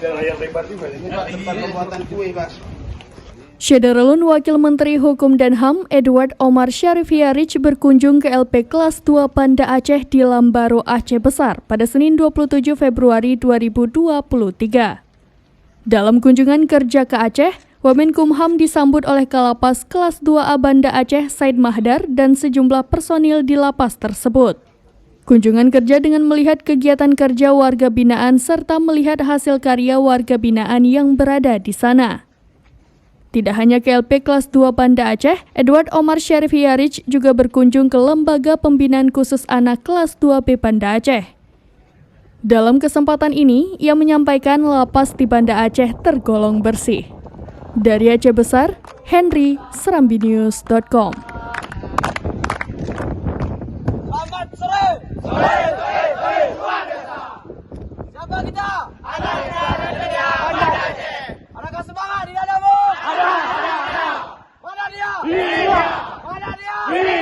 ada layar lebar juga ini Pak, tempat pembuatan kue Pak. Syederalun Wakil Menteri Hukum dan HAM Edward Omar Syarifiarich berkunjung ke LP Kelas 2 Banda Aceh di Lambaro, Aceh Besar pada Senin 27 Februari 2023. Dalam kunjungan kerja ke Aceh, Wamenkumham disambut oleh Kalapas Kelas 2A Banda Aceh Said Mahdar dan sejumlah personil di lapas tersebut. Kunjungan kerja dengan melihat kegiatan kerja warga binaan serta melihat hasil karya warga binaan yang berada di sana. Tidak hanya ke LP Kelas 2 Banda Aceh, Edward Omar Syarifiarich juga berkunjung ke Lembaga Pembinaan Khusus Anak Kelas 2B Banda Aceh. Dalam kesempatan ini, ia menyampaikan lapas di Banda Aceh tergolong bersih. Dari Aceh Besar, Henry, serambinews.com. Selamat sore. Sore. Siapa kita? Ada Banda Aceh. Adakah semangat di dadamu? Ada. Mana dia? Ini dia. Mana dia? Ini.